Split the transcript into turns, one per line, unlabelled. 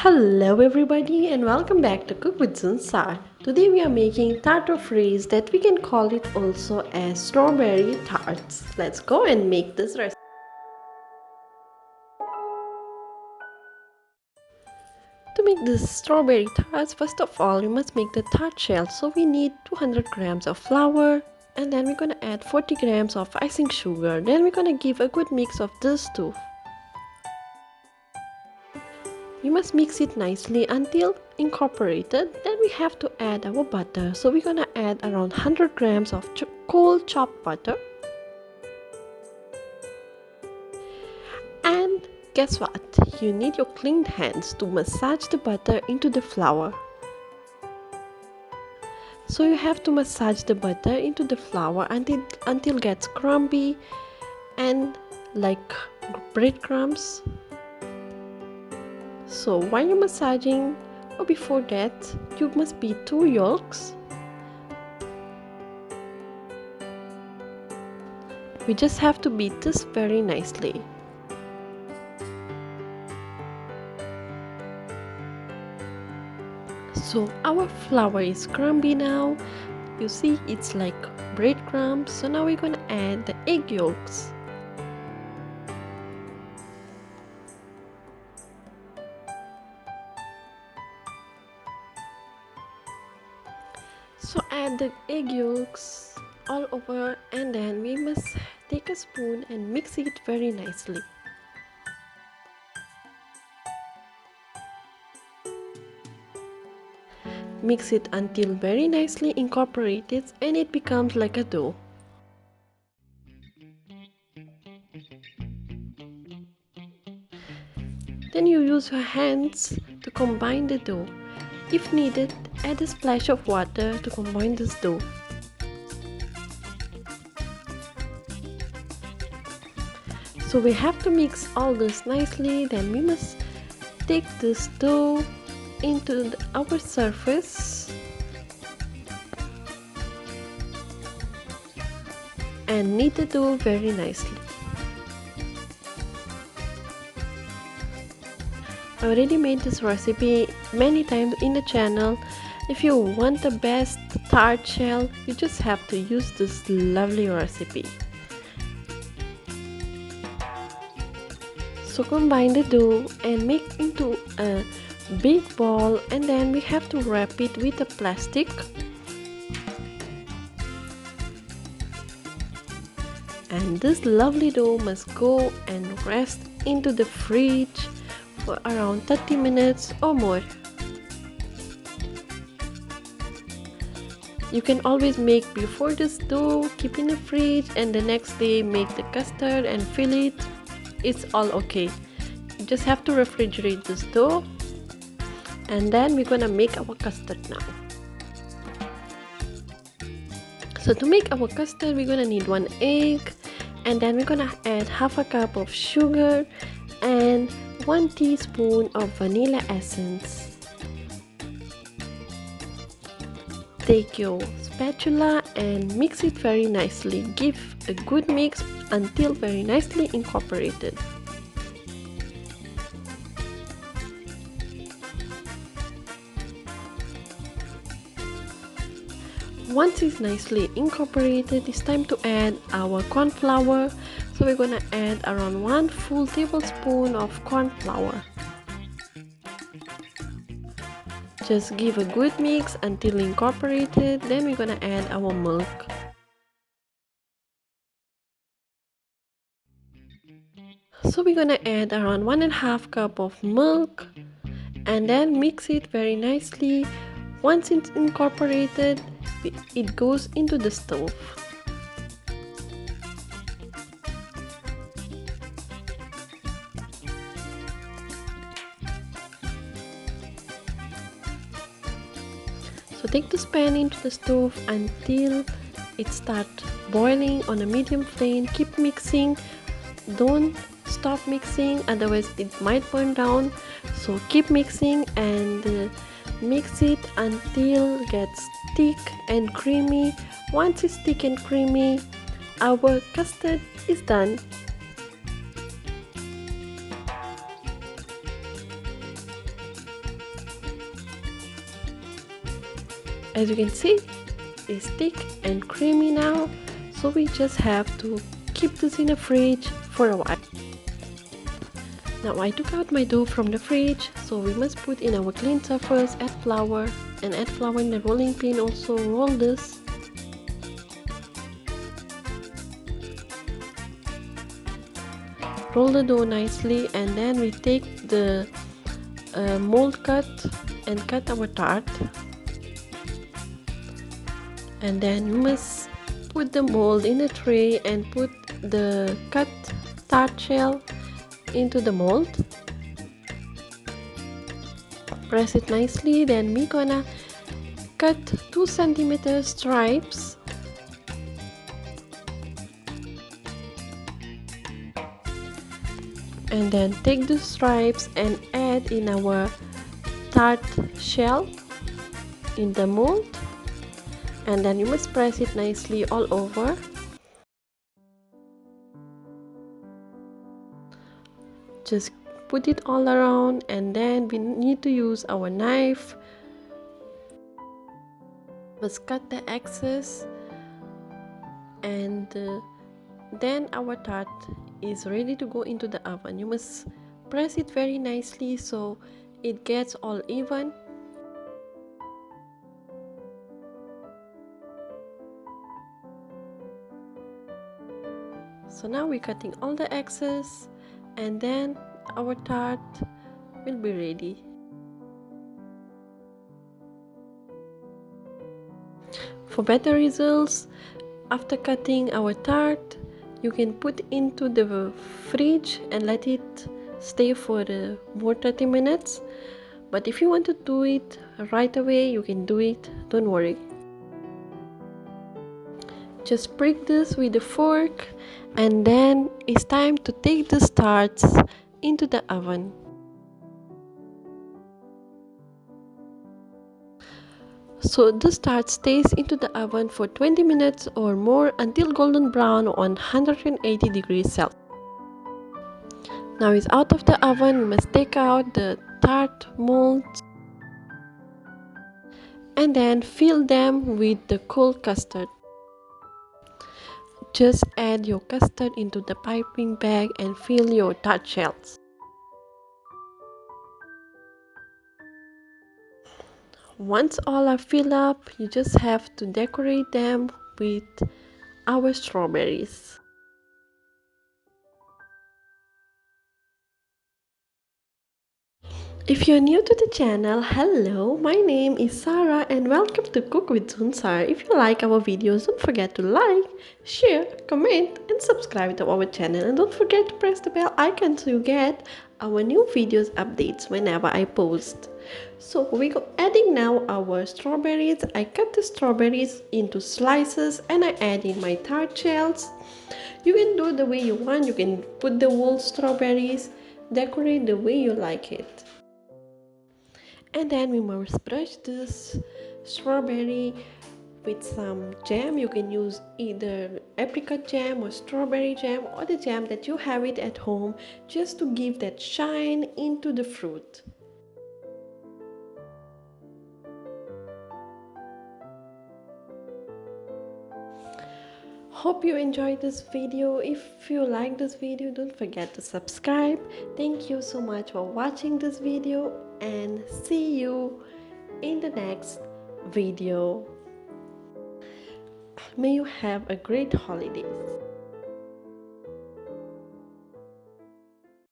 Hello everybody and welcome back to Cook with Zunsar. Today we are making tart aux fraises that we can call it also as strawberry tarts. Let's go and make this recipe. To make this strawberry tarts, first of all you must make the tart shell. So we need 200 grams of flour and then we're gonna add 40 grams of icing sugar. Then we're gonna give a good mix of these two. You must mix it nicely until incorporated. Then we have to add our butter. So we're gonna add around 100 grams of cold chopped butter. And guess what? You need your clean hands to massage the butter into the flour. So you have to massage the butter into the flour until it gets crumbly and like breadcrumbs. So while you're massaging, or before that, you must beat 2 yolks. We just have to beat this very nicely. So our flour is crumbly now. You see it's like breadcrumbs. So now we're gonna add the egg yolks. So add the egg yolks all over and then we must take a spoon and mix it very nicely. Mix it until very nicely incorporated and it becomes like a dough. Then you use your hands to combine the dough. If needed, add a splash of water to combine this dough. So we have to mix all this nicely, then we must take this dough into our surface and knead the dough very nicely. I already made this recipe many times in the channel. If you want the best tart shell, you just have to use this lovely recipe. So combine the dough and make into a big ball and then we have to wrap it with a plastic. And this lovely dough must go and rest into the fridge for around 30 minutes or more. You can always make before this dough, keep in the fridge and the next day make the custard and fill it. It's all okay. You just have to refrigerate this dough and then we're gonna make our custard now. So to make our custard we're gonna need 1 egg and then we're gonna add half a cup of sugar and 1 teaspoon of vanilla essence. Take your spatula and mix it very nicely. Give a good mix until very nicely incorporated. Once it's nicely incorporated, it's time to add our corn flour. So we're gonna add around 1 full tablespoon of corn flour. Just give a good mix until incorporated, then we're gonna add our milk. So we're gonna add around 1.5 cup of milk and then mix it very nicely. Once it's incorporated, it goes into the stove. So take this pan into the stove until it starts boiling on a medium flame. Keep mixing, don't stop mixing, otherwise it might burn down. So keep mixing and mix it until it gets thick and creamy. Once it's thick and creamy, our custard is done. As you can see, it's thick and creamy now, so we just have to keep this in the fridge for a while. Now I took out my dough from the fridge, so we must put in our cleanser first, add flour, and add flour in the rolling pin. Also roll this. Roll the dough nicely, and then we take the mold cut and cut our tart. And then you must put the mold in a tray and put the cut tart shell into the mold. Press it nicely. Then we're gonna cut 2 cm stripes. And then take the stripes and add in our tart shell in the mold. And then you must press it nicely all over. Just put it all around, and then we need to use our knife. Let's cut the excess, and then our tart is ready to go into the oven. You must press it very nicely so it gets all even. So now we're cutting all the excess, and then our tart will be ready. For better results, after cutting our tart, you can put into the fridge and let it stay for more 30 minutes. But if you want to do it right away, you can do it, don't worry. Just break this with a fork, and then it's time to take the tarts into the oven. So this tart stays into the oven for 20 minutes or more until golden brown on 180 degrees Celsius. Now it's out of the oven. We must take out the tart molds and then fill them with the cold custard. Just add your custard into the piping bag and fill your tart shells. Once all are filled up, you just have to decorate them with our strawberries. If you're new to the channel, hello, my name is Sarah and welcome to Cook with Zunsar. If you like our videos, don't forget to like, share, comment and subscribe to our channel, and don't forget to press the bell icon so you get our new videos updates whenever I post. So we go adding now our strawberries. I cut the strawberries into slices and I add in my tart shells. You can do the way you want. You can put the whole strawberries, decorate the way you like it. And then we must brush this strawberry with some jam. You can use either apricot jam or strawberry jam or the jam that you have it at home, just to give that shine into the fruit. Hope you enjoyed this video. If you like this video, don't forget to subscribe. Thank you so much for watching this video, and see you in the next video. May you have a great holidays.